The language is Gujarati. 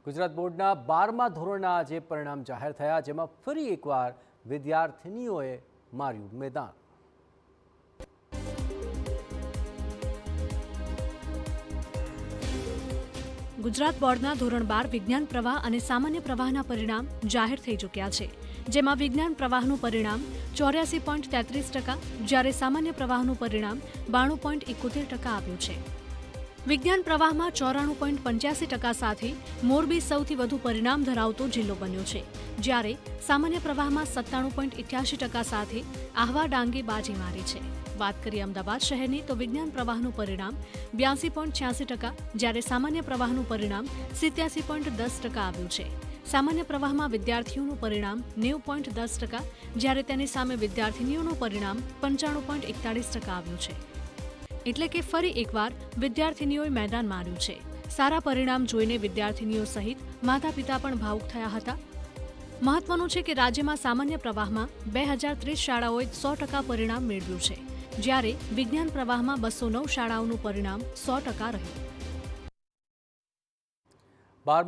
ગુજરાત બોર્ડના 12મા ધોરણના આજે પરિણામ જાહેર થયા, જેમાં ફરી એકવાર વિદ્યાર્થીનીઓએ માર્યું મેદાન। ગુજરાત બોર્ડના ધોરણ 12 વિજ્ઞાન પ્રવાહ અને સામાન્ય પ્રવાહના પરિણામ જાહેર થઈ ચૂક્યા છે, જેમાં વિજ્ઞાન પ્રવાહનું પરિણામ 84.33%, જ્યારે સામાન્ય પ્રવાહનું પરિણામ 92.71% આવ્યું છે। વિજ્ઞાન પ્રવાહમાં 94.85% સાથે મોરબી સૌથી વધુ પરિણામ ધરાવતો જિલ્લો બન્યો છે, જ્યારે સામાન્ય પ્રવાહમાં 97.88% સાથે આહવા ડાંગે બાજી મારી છે। વાત કરીએ અમદાવાદ શહેરની તો વિજ્ઞાન પ્રવાહનું પરિણામ 82.86%, જ્યારે સામાન્ય પ્રવાહનું પરિણામ 87.10% આવ્યું છે। સામાન્ય પ્રવાહમાં વિદ્યાર્થીઓનું પરિણામ 90.10%, જ્યારે તેની સામે વિદ્યાર્થીનીઓનું પરિણામ 95.41% આવ્યું છે। એટલે કે ફરી એકવાર વિદ્યાર્થીનીઓએ મેદાન માર્યું છે। સારા પરિણામ જોઈને વિદ્યાર્થીનીઓ સહિત માતા પિતા પણ ભાવુક થયા હતા। મહત્વનું છે કે રાજ્યમાં સામાન્ય પ્રવાહમાં 2030 શાળાઓએ 100% પરિણામ મેળવ્યું છે, જ્યારે વિજ્ઞાન પ્રવાહમાં 209 શાળાઓનું પરિણામ 100% રહ્યું। 12મા